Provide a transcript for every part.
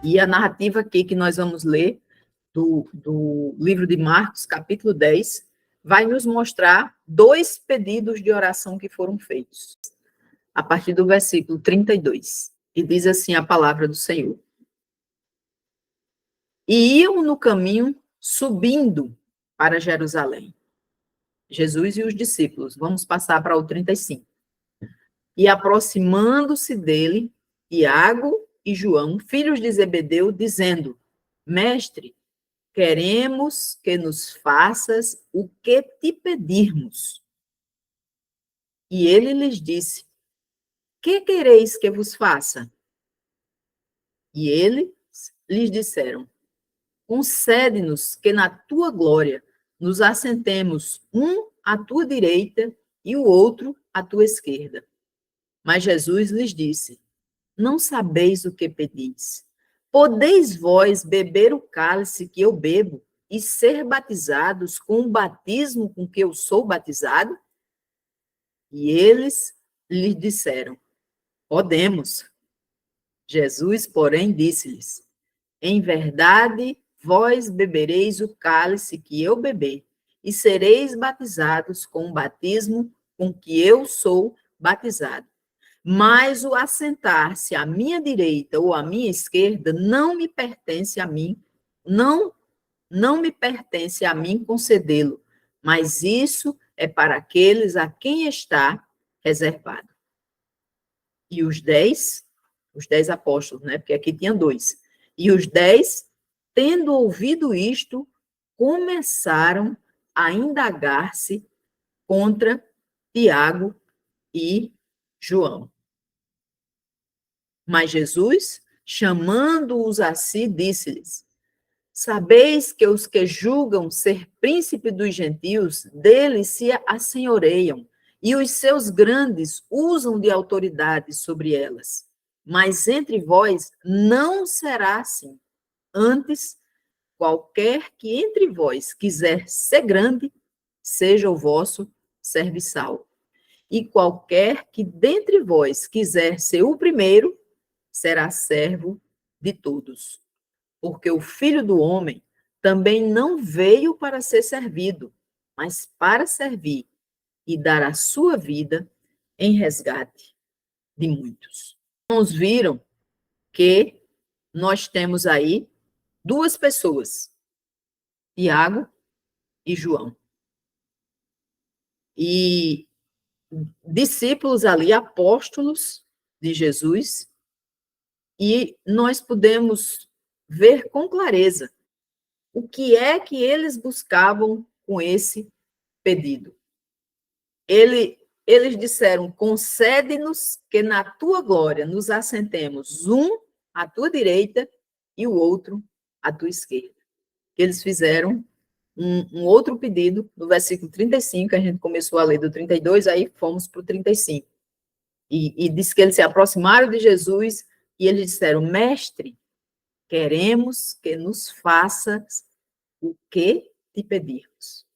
E a narrativa aqui que nós vamos ler, do livro de Marcos, capítulo 10, vai nos mostrar 2 pedidos de oração que foram feitos, a partir do versículo 32. E diz assim a palavra do Senhor. E iam no caminho subindo para Jerusalém. Jesus e os discípulos. Vamos passar para o 35. E aproximando-se dele, Tiago e João, filhos de Zebedeu, dizendo: Mestre, queremos que nos faças o que te pedirmos. E ele lhes disse: Que quereis que vos faça? E eles lhes disseram: Concede-nos que na tua glória nos assentemos, um à tua direita e o outro à tua esquerda. Mas Jesus lhes disse: Não sabeis o que pedis. Podeis vós beber o cálice que eu bebo e ser batizados com o batismo com que eu sou batizado? E eles lhe disseram: Podemos. Jesus, porém, disse-lhes: Em verdade, vós bebereis o cálice que eu beber, e sereis batizados com o batismo com que eu sou batizado. Mas o assentar-se à minha direita ou à minha esquerda não me pertence a mim, não me pertence a mim concedê-lo, mas isso é para aqueles a quem está reservado. E os 10 apóstolos, né? Porque aqui tinha 2. E os 10, tendo ouvido isto, começaram a indagar-se contra Tiago e João. Mas Jesus, chamando-os a si, disse-lhes: Sabeis que os que julgam ser príncipe dos gentios, deles se assenhoreiam, e os seus grandes usam de autoridade sobre elas. Mas entre vós não será assim. Antes, qualquer que entre vós quiser ser grande, seja o vosso serviçal. E qualquer que dentre vós quiser ser o primeiro, será servo de todos. Porque o Filho do Homem também não veio para ser servido, mas para servir e dar a sua vida em resgate de muitos. Irmãos, viram que nós temos aí 2 pessoas, Tiago e João. E discípulos ali, apóstolos de Jesus, e nós podemos ver com clareza o que é que eles buscavam com esse pedido. Eles disseram: concede-nos que na tua glória nos assentemos, um à tua direita e o outro à tua esquerda. Eles fizeram um outro pedido, no versículo 35, a gente começou a ler do 32, aí fomos para o 35. E diz que eles se aproximaram de Jesus e eles disseram: Mestre, queremos que nos faças o que te pedirmos.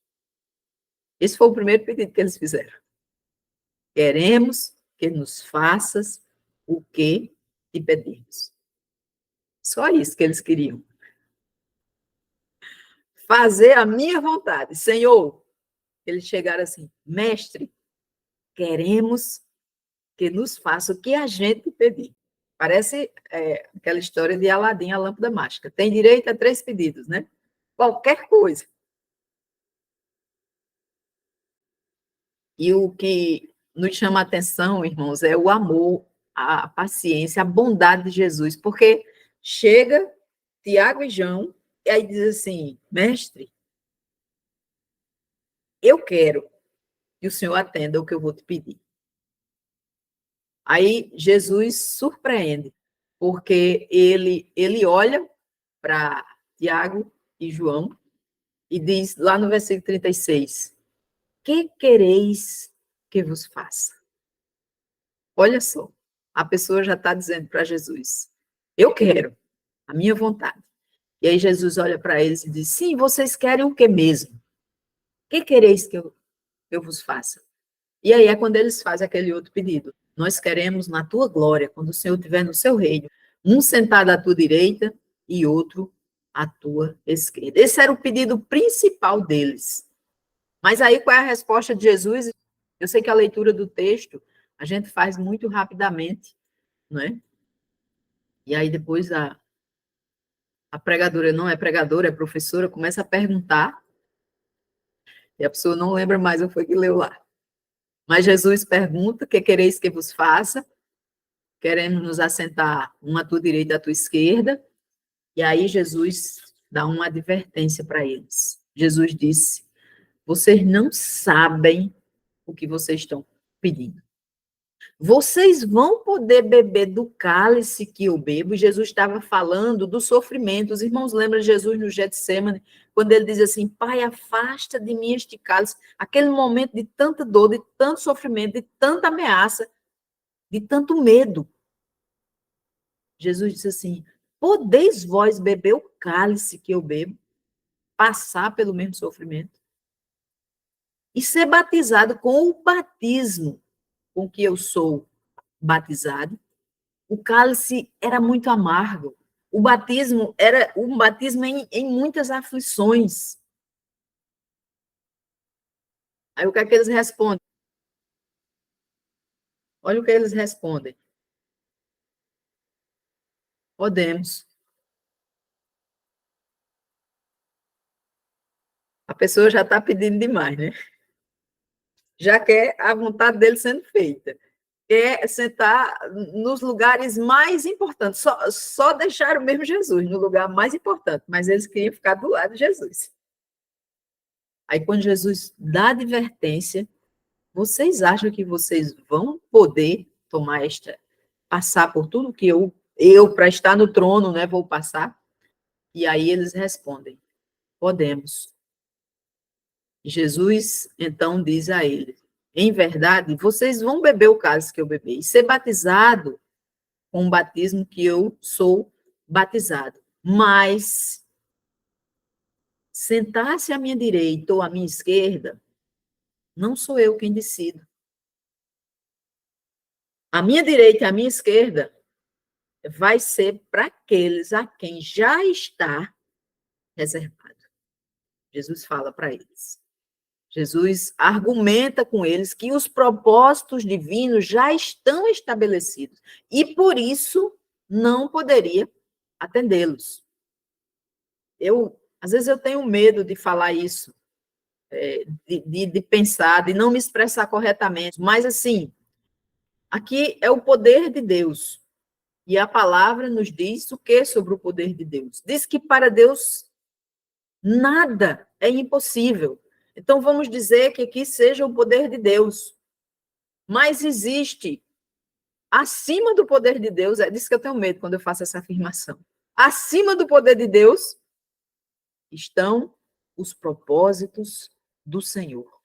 Esse foi o primeiro pedido que eles fizeram. Queremos que nos faças o que te pedimos. Só isso que eles queriam. Fazer a minha vontade. Senhor, eles chegaram assim: Mestre, queremos que nos faça o que a gente pedir. Parece aquela história de Aladim, a lâmpada mágica. Tem direito a 3 pedidos, né? Qualquer coisa. E o que nos chama a atenção, irmãos, é o amor, a paciência, a bondade de Jesus. Porque chega Tiago e João, e aí diz assim: Mestre, eu quero que o Senhor atenda o que eu vou te pedir. Aí Jesus surpreende, porque ele olha para Tiago e João e diz lá no versículo 36, que quereis que vos faça? Olha só, a pessoa já está dizendo para Jesus: eu quero, a minha vontade. E aí Jesus olha para eles e diz: sim, vocês querem o que mesmo? Que quereis que eu vos faça? E aí é quando eles fazem aquele outro pedido: nós queremos na tua glória, quando o Senhor estiver no seu reino, um sentado à tua direita e outro à tua esquerda. Esse era o pedido principal deles. Mas aí, qual é a resposta de Jesus? Eu sei que a leitura do texto a gente faz muito rapidamente, não é? E aí depois a pregadora não é pregadora, é professora, começa a perguntar, e a pessoa não lembra mais o que foi que leu lá. Mas Jesus pergunta: que quereis que vos faça? Queremos nos assentar uma à tua direita e à tua esquerda. E aí Jesus dá uma advertência para eles. Jesus disse: vocês não sabem o que vocês estão pedindo. Vocês vão poder beber do cálice que eu bebo? E Jesus estava falando do sofrimento. Os irmãos lembram de Jesus no Getsêmani, quando ele diz assim: Pai, afasta de mim este cálice. Aquele momento de tanta dor, de tanto sofrimento, de tanta ameaça, de tanto medo. Jesus disse assim: podeis vós beber o cálice que eu bebo, passar pelo mesmo sofrimento e ser batizado com o batismo com que eu sou batizado? O cálice era muito amargo. O batismo era um batismo em muitas aflições. Aí o que é que eles respondem? Olha o que eles respondem. Podemos. A pessoa já está pedindo demais, né? Já quer a vontade dele sendo feita. Quer sentar nos lugares mais importantes. Só deixaram mesmo Jesus no lugar mais importante, mas eles queriam ficar do lado de Jesus. Aí, quando Jesus dá advertência, vocês acham que vocês vão poder tomar passar por tudo que eu para estar no trono, né, vou passar? E aí eles respondem: podemos. Jesus, então, diz a eles: em verdade, vocês vão beber o cálice que eu bebi e ser batizado com o batismo que eu sou batizado. Mas sentar-se à minha direita ou à minha esquerda, não sou eu quem decido. A minha direita e a minha esquerda vai ser para aqueles a quem já está reservado. Jesus fala para eles. Jesus argumenta com eles que os propósitos divinos já estão estabelecidos e, por isso, não poderia atendê-los. Às vezes, eu tenho medo de falar isso, de pensar, de não me expressar corretamente, mas, assim, aqui é o poder de Deus. E a palavra nos diz o que sobre o poder de Deus? Diz que para Deus nada é impossível. Então, vamos dizer que aqui seja o poder de Deus. Mas existe, acima do poder de Deus, é disso que eu tenho medo quando eu faço essa afirmação. Acima do poder de Deus estão os propósitos do Senhor.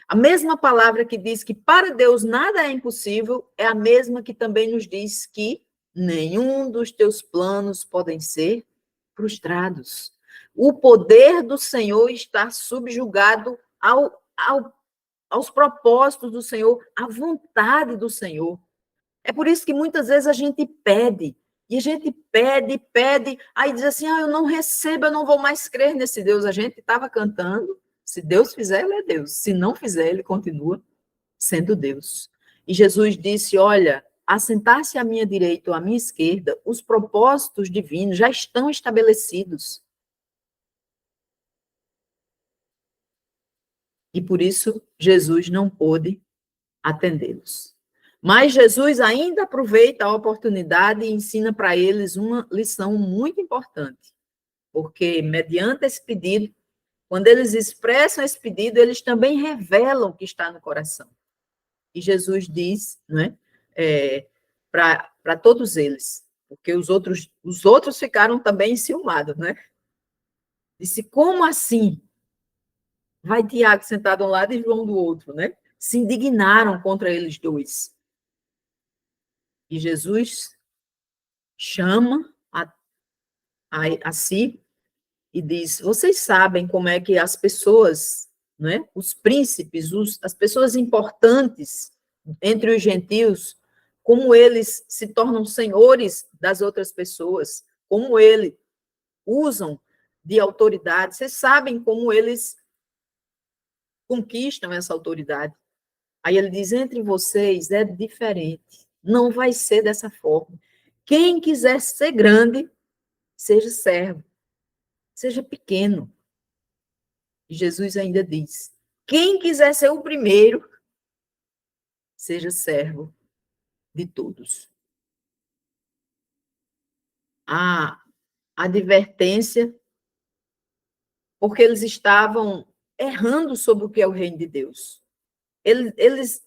A mesma palavra que diz que para Deus nada é impossível é a mesma que também nos diz que nenhum dos teus planos podem ser frustrados. O poder do Senhor está subjugado aos propósitos do Senhor, à vontade do Senhor. É por isso que muitas vezes a gente pede, e a gente pede, aí diz assim: eu não recebo, eu não vou mais crer nesse Deus. A gente estava cantando, se Deus fizer, ele é Deus. Se não fizer, ele continua sendo Deus. E Jesus disse: olha, assentar-se à minha direita ou à minha esquerda, os propósitos divinos já estão estabelecidos. E por isso, Jesus não pôde atendê-los. Mas Jesus ainda aproveita a oportunidade e ensina para eles uma lição muito importante. Porque, mediante esse pedido, quando eles expressam esse pedido, eles também revelam o que está no coração. E Jesus diz, né, para todos eles, porque os outros ficaram também enciumados, né? Disse: como assim? Vai Tiago sentado de um lado e João do outro, né? Se indignaram contra eles dois. E Jesus chama a si e diz: vocês sabem como é que as pessoas, né, os príncipes, as pessoas importantes entre os gentios, como eles se tornam senhores das outras pessoas, como eles usam de autoridade. Vocês sabem como eles conquistam essa autoridade. Aí ele diz, entre vocês é diferente, não vai ser dessa forma. Quem quiser ser grande, seja servo, seja pequeno. E Jesus ainda diz, quem quiser ser o primeiro, seja servo de todos. A advertência, porque eles estavam errando sobre o que é o reino de Deus. Eles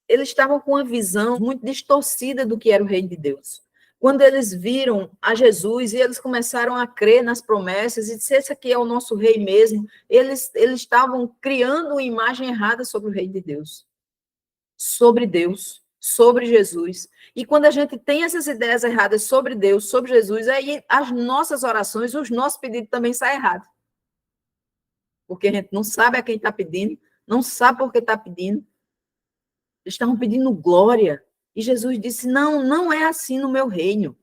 estavam com uma visão muito distorcida do que era o reino de Deus. Quando eles viram a Jesus e eles começaram a crer nas promessas e disseram, esse aqui é o nosso rei mesmo, eles estavam criando uma imagem errada sobre o reino de Deus, sobre Jesus. E quando a gente tem essas ideias erradas sobre Deus, sobre Jesus, aí as nossas orações, os nossos pedidos também saem errados. Porque a gente não sabe a quem está pedindo, não sabe por que está pedindo. Eles estavam pedindo glória. E Jesus disse, não, não é assim no meu reino.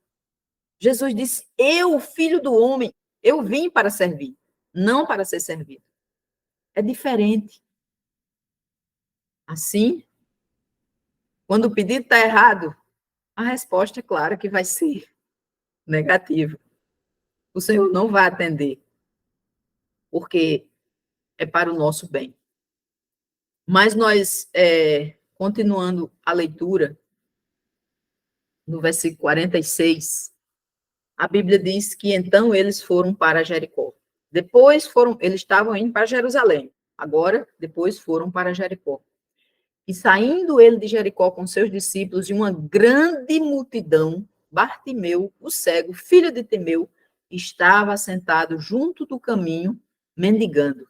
Jesus disse, eu, filho do homem, eu vim para servir, não para ser servido. É diferente. Assim, quando o pedido está errado, a resposta é clara que vai ser negativa. O Senhor não vai atender, porque é para o nosso bem. Mas nós, continuando a leitura, no versículo 46, a Bíblia diz que então eles foram para Jericó. Depois eles estavam indo para Jerusalém. Agora, depois foram para Jericó. E saindo ele de Jericó com seus discípulos e uma grande multidão, Bartimeu, o cego, filho de Timeu, estava sentado junto do caminho, mendigando.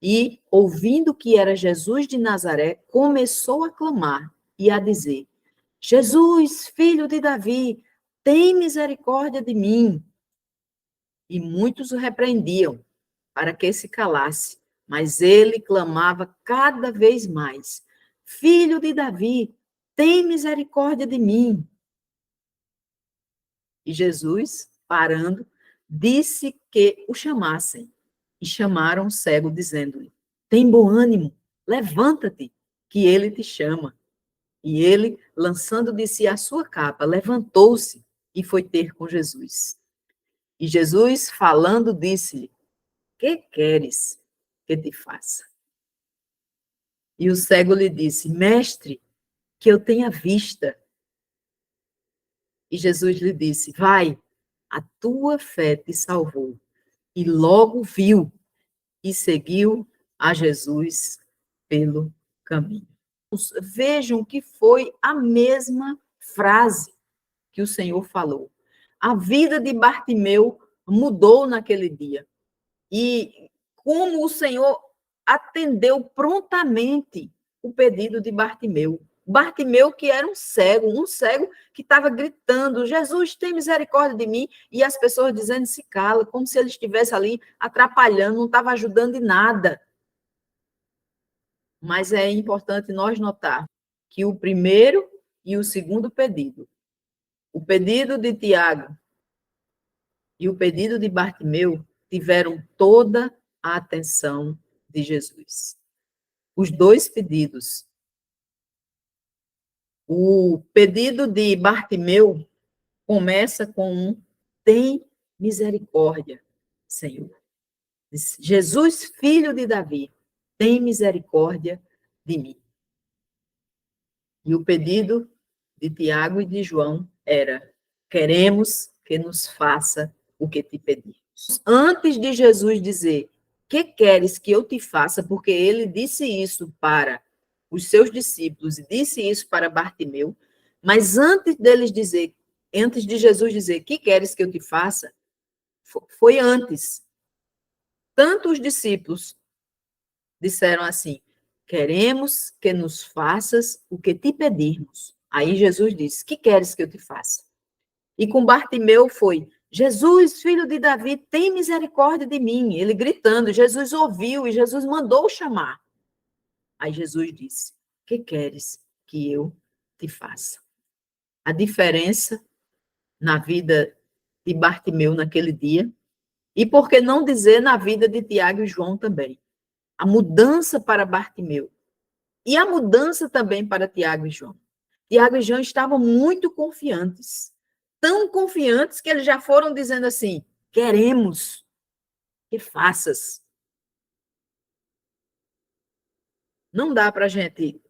E, ouvindo que era Jesus de Nazaré, começou a clamar e a dizer, Jesus, filho de Davi, tem misericórdia de mim. E muitos o repreendiam para que se calasse, mas ele clamava cada vez mais, Filho de Davi, tem misericórdia de mim. E Jesus, parando, disse que o chamassem. E chamaram o cego, dizendo-lhe, tem bom ânimo, levanta-te, que ele te chama. E ele, lançando de si a sua capa, levantou-se e foi ter com Jesus. E Jesus, falando, disse-lhe, que queres que te faça? E o cego lhe disse, mestre, que eu tenha vista. E Jesus lhe disse, vai, a tua fé te salvou. E logo viu e seguiu a Jesus pelo caminho. Vejam que foi a mesma frase que o Senhor falou. A vida de Bartimeu mudou naquele dia. E como o Senhor atendeu prontamente o pedido de Bartimeu. Bartimeu, que era um cego que estava gritando, Jesus, tem misericórdia de mim, e as pessoas dizendo, se cala, como se ele estivesse ali atrapalhando, não estava ajudando em nada. Mas é importante nós notar que o primeiro e o segundo pedido, o pedido de Tiago e o pedido de Bartimeu, tiveram toda a atenção de Jesus. Os dois pedidos. O pedido de Bartimeu começa com um tem misericórdia, Senhor. Jesus, filho de Davi, tem misericórdia de mim. E o pedido de Tiago e de João era, queremos que nos faça o que te pedimos. Antes de Jesus dizer, que queres que eu te faça? Porque ele disse isso para os seus discípulos e disse isso para Bartimeu, mas antes de Jesus dizer, que queres que eu te faça? Foi antes. Tanto os discípulos disseram assim, queremos que nos faças o que te pedirmos. Aí Jesus disse, que queres que eu te faça? E com Bartimeu foi, Jesus, filho de Davi, tem misericórdia de mim. Ele gritando, Jesus ouviu e Jesus mandou chamar. Aí Jesus disse, que queres que eu te faça? a diferença na vida de Bartimeu naquele dia, e por que não dizer na vida de Tiago e João também. A mudança para Bartimeu. E a mudança também para Tiago e João. Tiago e João estavam muito confiantes. Tão confiantes que eles já foram dizendo assim: queremos que faças. Não dá para a gente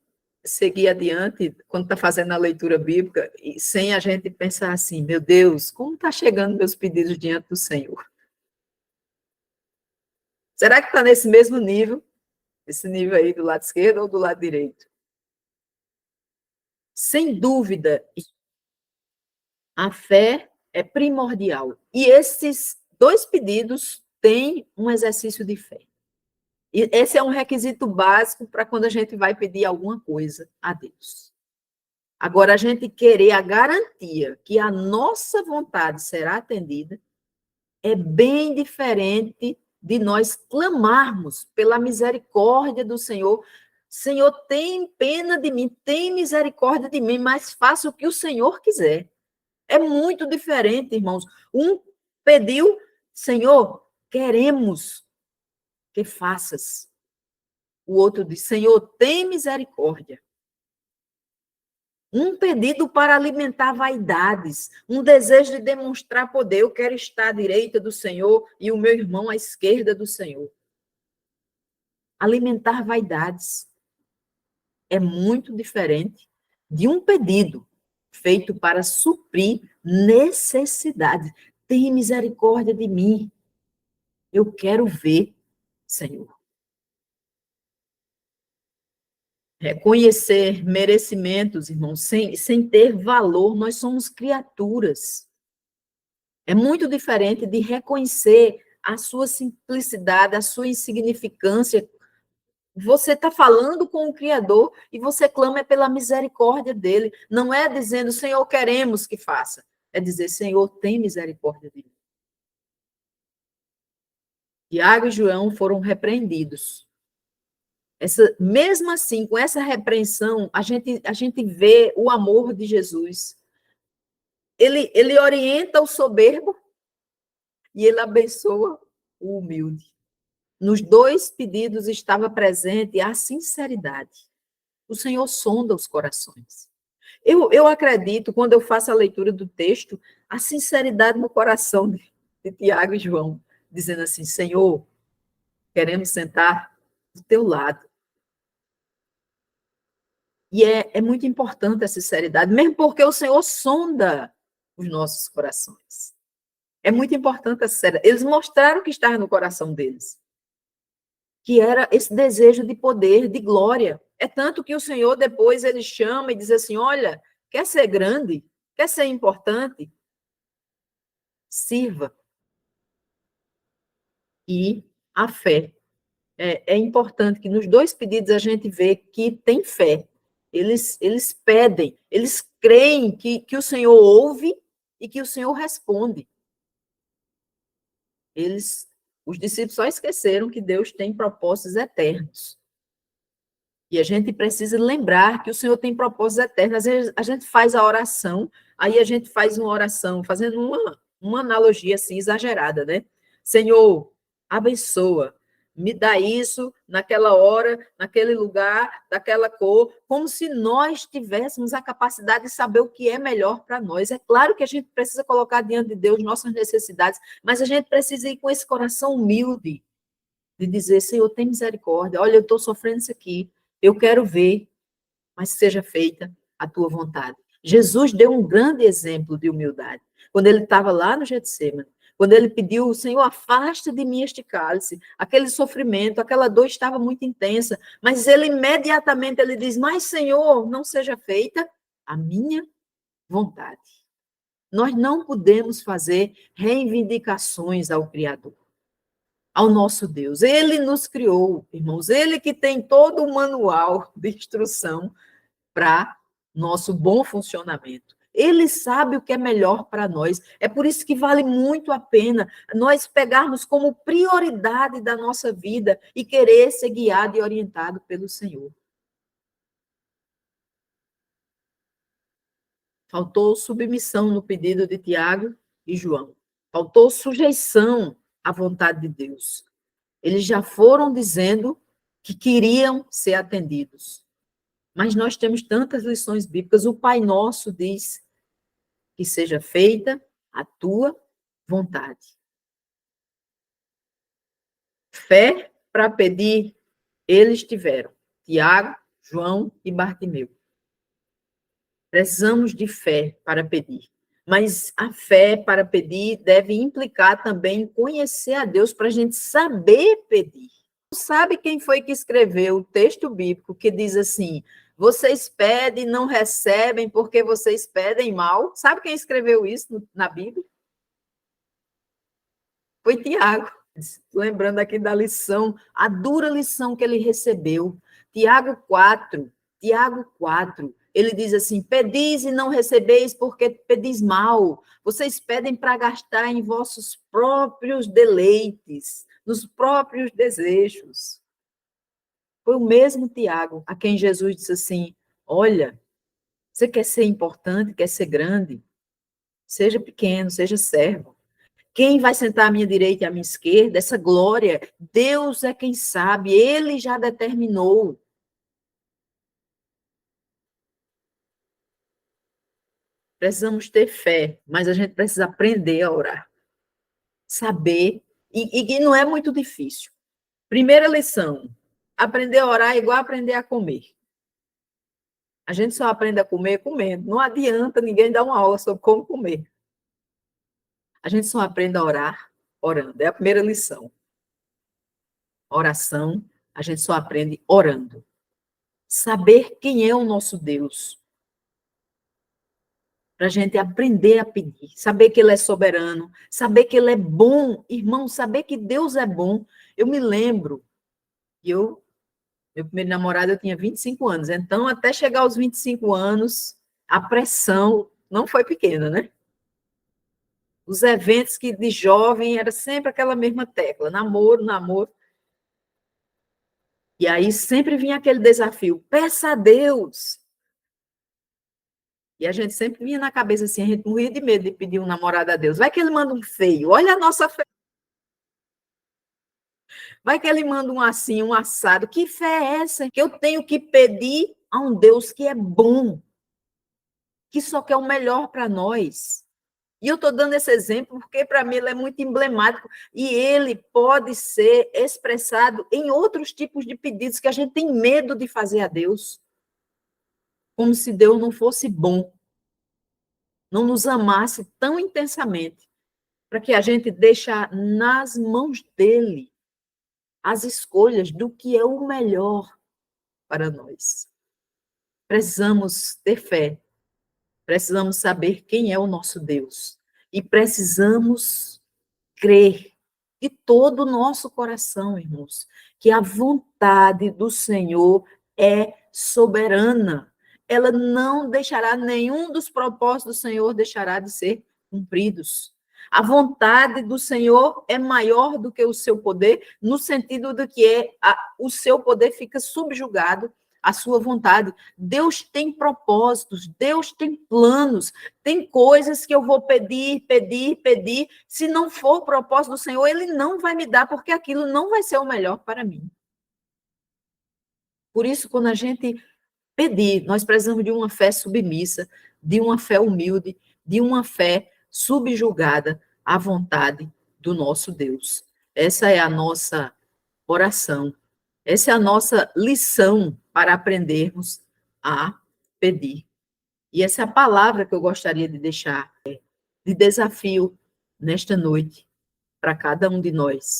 seguir adiante quando está fazendo a leitura bíblica e sem a gente pensar assim: meu Deus, como está chegando meus pedidos diante do Senhor? Será que está nesse mesmo nível? Esse nível aí do lado esquerdo ou do lado direito? Sem dúvida, a fé é primordial. E esses dois pedidos têm um exercício de fé. E esse é um requisito básico para quando a gente vai pedir alguma coisa a Deus. Agora, a gente querer a garantia que a nossa vontade será atendida é bem diferente de nós clamarmos pela misericórdia do Senhor. Senhor, tem pena de mim, tem misericórdia de mim, mas faça o que o Senhor quiser. É muito diferente, irmãos. Um pediu, Senhor, queremos que faças. O outro disse, Senhor, tem misericórdia. Um pedido para alimentar vaidades, um desejo de demonstrar poder. Eu quero estar à direita do Senhor e o meu irmão à esquerda do Senhor. Alimentar vaidades é muito diferente de um pedido feito para suprir necessidades. Tem misericórdia de mim. Eu quero ver, Senhor. Reconhecer merecimentos, irmãos, sem ter valor, nós somos criaturas. É muito diferente de reconhecer a sua simplicidade, a sua insignificância. Você está falando com o Criador e você clama pela misericórdia dele. Não é dizendo, Senhor, queremos que faça. É dizer, Senhor, tem misericórdia de mim. Tiago e João foram repreendidos. Mesmo assim, com essa repreensão, a gente vê o amor de Jesus. Ele orienta o soberbo e ele abençoa o humilde. Nos dois pedidos estava presente a sinceridade. O Senhor sonda os corações. Eu acredito, quando eu faço a leitura do texto, a sinceridade no coração de Tiago e João, dizendo assim, Senhor, queremos sentar do teu lado. E é muito importante a sinceridade, mesmo porque o Senhor sonda os nossos corações. É muito importante a sinceridade. Eles mostraram o que estava no coração deles, que era esse desejo de poder, de glória. É tanto que o Senhor depois ele chama e diz assim, olha, quer ser grande? Quer ser importante? Sirva. E a fé. É importante que nos dois pedidos a gente vê que tem fé. Eles pedem, eles creem que o Senhor ouve e que o Senhor responde. Os discípulos só esqueceram que Deus tem propósitos eternos. E a gente precisa lembrar que o Senhor tem propósitos eternos. Às vezes a gente faz a oração, aí a gente faz uma oração, fazendo uma analogia assim exagerada, né? Senhor, abençoa, me dá isso naquela hora, naquele lugar, daquela cor, como se nós tivéssemos a capacidade de saber o que é melhor para nós. É claro que a gente precisa colocar diante de Deus nossas necessidades, mas a gente precisa ir com esse coração humilde, de dizer, Senhor, tem misericórdia, olha, eu estou sofrendo isso aqui, eu quero ver, mas seja feita a tua vontade. Jesus deu um grande exemplo de humildade. Quando ele estava lá no Getsemane, quando ele pediu, Senhor, afasta de mim este cálice, aquele sofrimento, aquela dor estava muito intensa, mas ele imediatamente ele diz, mas Senhor, não seja feita a minha vontade. Nós não podemos fazer reivindicações ao Criador, ao nosso Deus. Ele nos criou, irmãos, ele que tem todo o manual de instrução para nosso bom funcionamento. Ele sabe o que é melhor para nós. É por isso que vale muito a pena nós pegarmos como prioridade da nossa vida e querer ser guiado e orientado pelo Senhor. Faltou submissão no pedido de Tiago e João. Faltou sujeição à vontade de Deus. Eles já foram dizendo que queriam ser atendidos. Mas nós temos tantas lições bíblicas. O Pai Nosso diz que seja feita a tua vontade. Fé para pedir, eles tiveram. Tiago, João e Bartimeu. Precisamos de fé para pedir. Mas a fé para pedir deve implicar também conhecer a Deus para a gente saber pedir. Sabe quem foi que escreveu o texto bíblico que diz assim: vocês pedem e não recebem porque vocês pedem mal? Sabe quem escreveu isso na Bíblia? Foi Tiago. Lembrando aqui da lição, a dura lição que ele recebeu. Tiago 4, ele diz assim: pedis e não recebeis porque pedis mal. Vocês pedem para gastar em vossos próprios deleites, nos próprios desejos. Foi o mesmo Tiago a quem Jesus disse assim: olha, você quer ser importante, quer ser grande? Seja pequeno, seja servo. Quem vai sentar à minha direita e à minha esquerda? Essa glória, Deus é quem sabe, Ele já determinou. Precisamos ter fé, mas a gente precisa aprender a orar. Saber, e não é muito difícil. Primeira lição, aprender a orar é igual aprender a comer. A gente só aprende a comer comendo. Não adianta ninguém dar uma aula sobre como comer. A gente só aprende a orar orando. É a primeira lição. Oração, a gente só aprende orando. Saber quem é o nosso Deus. Para a gente aprender a pedir. Saber que Ele é soberano. Saber que Ele é bom. Irmão, saber que Deus é bom. Eu me lembro que meu primeiro namorado, eu tinha 25 anos. Então, até chegar aos 25 anos, a pressão não foi pequena, né? Os eventos que de jovem era sempre aquela mesma tecla, namoro, namoro. E aí sempre vinha aquele desafio, peça a Deus. E a gente sempre vinha na cabeça assim, a gente morria de medo de pedir um namorado a Deus. Vai que ele manda um feio, olha a nossa fé. Vai que ele manda um assim, um assado. Que fé é essa? Que eu tenho que pedir a um Deus que é bom, que só quer o melhor para nós. E eu estou dando esse exemplo porque, para mim, ele é muito emblemático e ele pode ser expressado em outros tipos de pedidos que a gente tem medo de fazer a Deus. Como se Deus não fosse bom, não nos amasse tão intensamente, para que a gente deixe nas mãos dele as escolhas do que é o melhor para nós. Precisamos ter fé, precisamos saber quem é o nosso Deus e precisamos crer de todo o nosso coração, irmãos, que a vontade do Senhor é soberana. Ela não deixará, nenhum dos propósitos do Senhor deixará de ser cumpridos. A vontade do Senhor é maior do que o seu poder, no sentido de que o seu poder fica subjugado à sua vontade. Deus tem propósitos, Deus tem planos, tem coisas que eu vou pedir, pedir, pedir. Se não for o propósito do Senhor, Ele não vai me dar, porque aquilo não vai ser o melhor para mim. Por isso, quando a gente pedir, nós precisamos de uma fé submissa, de uma fé humilde, de uma fé subjugada à vontade do nosso Deus. Essa é a nossa oração. Essa é a nossa lição para aprendermos a pedir. E essa é a palavra que eu gostaria de deixar de desafio nesta noite para cada um de nós.